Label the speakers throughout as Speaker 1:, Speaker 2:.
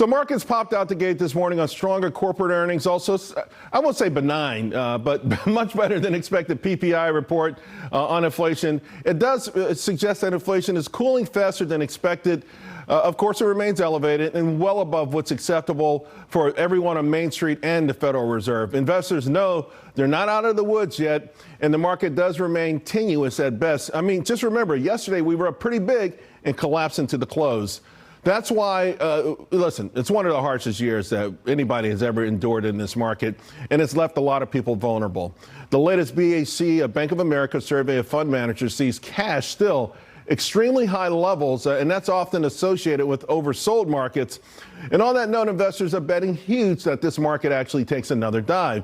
Speaker 1: So markets popped out the gate this morning on stronger corporate earnings. Also, I won't say benign, but much better than expected PPI report on inflation. It does suggest that inflation is cooling faster than expected. Of course, it remains elevated and well above what's acceptable for everyone on Main Street and the Federal Reserve. Investors know they're not out of the woods yet, and the market does remain tenuous at best. I mean, just remember, yesterday we were up pretty big and collapsed into the close. That's why, listen, it's one of the harshest years that anybody has ever endured in this market, and it's left a lot of people vulnerable. The latest BAC, a Bank of America survey of fund managers, sees cash still extremely high levels, and that's often associated with oversold markets. And on that note, investors are betting huge that this market actually takes another dive.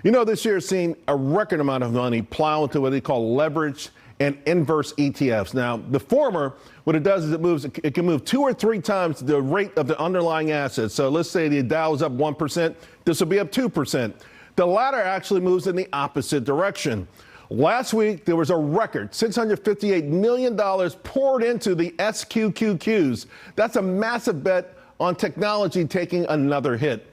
Speaker 1: You know, this year has seen a record amount of money plow into what they call leverage and inverse ETFs. Now, the former, what it does is it can move 2 or 3 times the rate of the underlying assets. So let's say the Dow is up 1%, this will be up 2%. The latter actually moves in the opposite direction. Last week, there was a record $658 million poured into the SQQQs. That's a massive bet on technology taking another hit.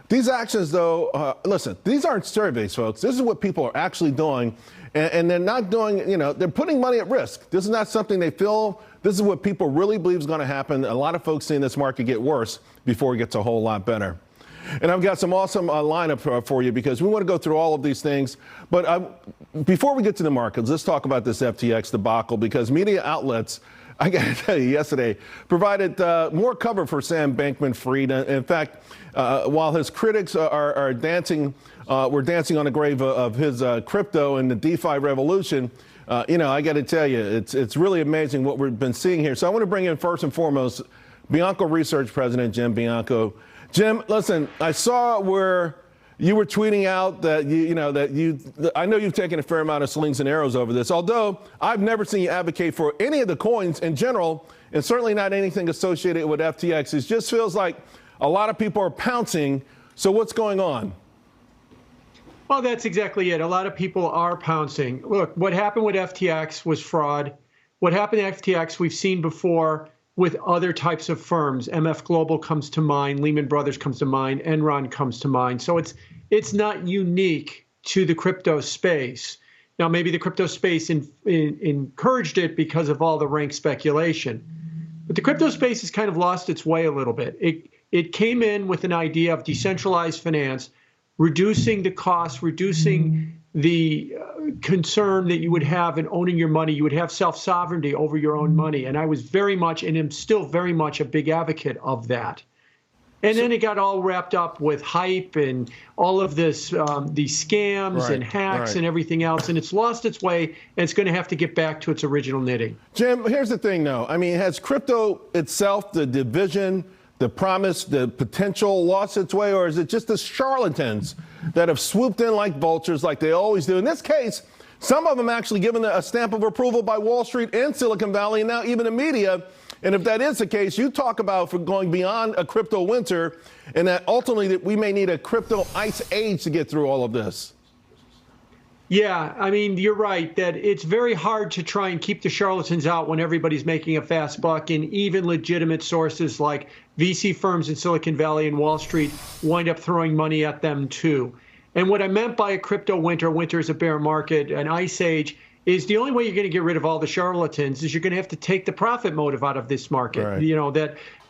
Speaker 1: These actions, though, listen, these aren't surveys, folks. This is what people are actually doing. And they're not doing, you know, they're putting money at risk. This is not something they feel. This is what people really believe is going to happen. A lot of folks seeing this market get worse before it gets a whole lot better. And I've got some awesome lineup for you because we want to go through all of these things. But before we get to the markets, let's talk about this FTX debacle because media outlets, I got to tell you, yesterday provided more cover for Sam Bankman-Fried. In fact, while his critics are dancing, we're dancing on the grave of his crypto and the DeFi revolution. You know, I got to tell you, it's really amazing what we've been seeing here. So I want to bring in first and foremost Bianco Research President Jim Bianco. Jim, listen, I saw where you were tweeting out that I know you've taken a fair amount of slings and arrows over this, although I've never seen you advocate for any of the coins in general, and certainly not anything associated with FTX. It just feels like a lot of people are pouncing. So what's going on?
Speaker 2: Well, that's exactly it. A lot of people are pouncing. Look, what happened with FTX was fraud. What happened to FTX we've seen before with other types of firms. MF Global comes to mind, Lehman Brothers comes to mind, Enron comes to mind. So it's not unique to the crypto space. Now, maybe the crypto space encouraged it because of all the rank speculation. But the crypto space has kind of lost its way a little bit. It came in with an idea of decentralized finance, reducing the cost, reducing the concern that you would have in owning your money. You would have self-sovereignty over your own money. And I was very much, and am still very much, a big advocate of that. And then it got all wrapped up with hype and all of this, these scams and hacks and everything else. And it's lost its way, and it's going to have to get back to its original knitting.
Speaker 1: Jim, here's the thing, though. I mean, has crypto itself, the division, the promise, the potential lost its way, or is it just the charlatans that have swooped in like vultures like they always do? In this case, some of them actually given a stamp of approval by Wall Street and Silicon Valley, and now even the media. And if that is the case, you talk about for going beyond a crypto winter, and that ultimately that we may need a crypto ice age to get through all of this.
Speaker 2: Yeah, I mean, you're right that it's very hard to try and keep the charlatans out when everybody's making a fast buck, and even legitimate sources like VC firms in Silicon Valley and Wall Street wind up throwing money at them too. And what I meant by a crypto winter is a bear market, an ice age, is the only way you're going to get rid of all the charlatans is you're going to have to take the profit motive out of this market. Right. You know,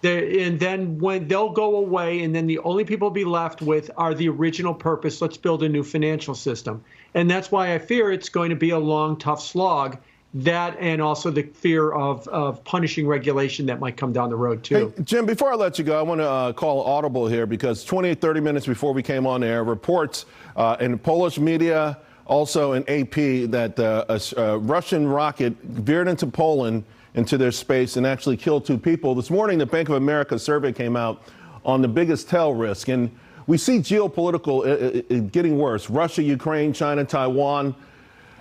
Speaker 2: and then when they'll go away, and then the only people be left with are the original purpose. Let's build a new financial system. And that's why I fear it's going to be a long, tough slog. That and also the fear of punishing regulation that might come down the road, too.
Speaker 1: Hey, Jim, before I let you go, I want to call Audible here because 30 minutes before we came on air, reports in Polish media, also in AP, that a Russian rocket veered into Poland, into their space, and actually killed 2 people. This morning, the Bank of America survey came out on the biggest tail risk. And we see geopolitical getting worse. Russia, Ukraine, China, Taiwan.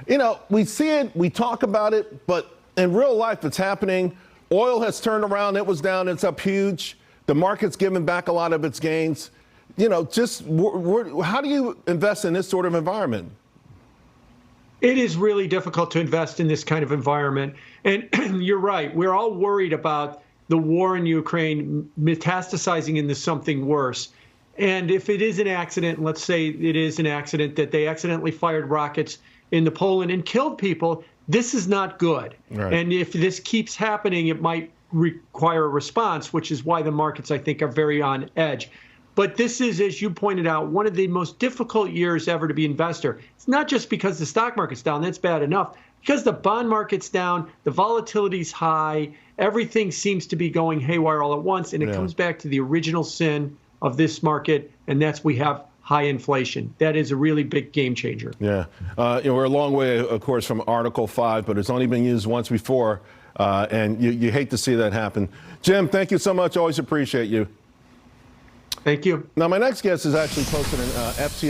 Speaker 1: You know, we see it, we talk about it, but in real life, it's happening. Oil has turned around. It was down. It's up huge. The market's given back a lot of its gains. You know, just how do you invest in this sort of environment?
Speaker 2: It is really difficult to invest in this kind of environment. And you're right. We're all worried about the war in Ukraine metastasizing into something worse. And if it is an accident, let's say it is an accident that they accidentally fired rockets into Poland and killed people, this is not good.
Speaker 1: Right.
Speaker 2: And if this keeps happening, it might require a response, which is why the markets, I think, are very on edge. But this is, as you pointed out, one of the most difficult years ever to be an investor. It's not just because the stock market's down, that's bad enough. Because the bond market's down, the volatility's high, everything seems to be going haywire all at once, and it comes back to the original sin of this market, and that's we have high inflation. That is a really big game changer.
Speaker 1: Yeah. We're a long way, of course, from Article 5, but it's only been used once before, and you hate to see that happen. Jim, thank you so much. Always appreciate you.
Speaker 2: Thank you.
Speaker 1: Now, my next guest is actually posted an FTX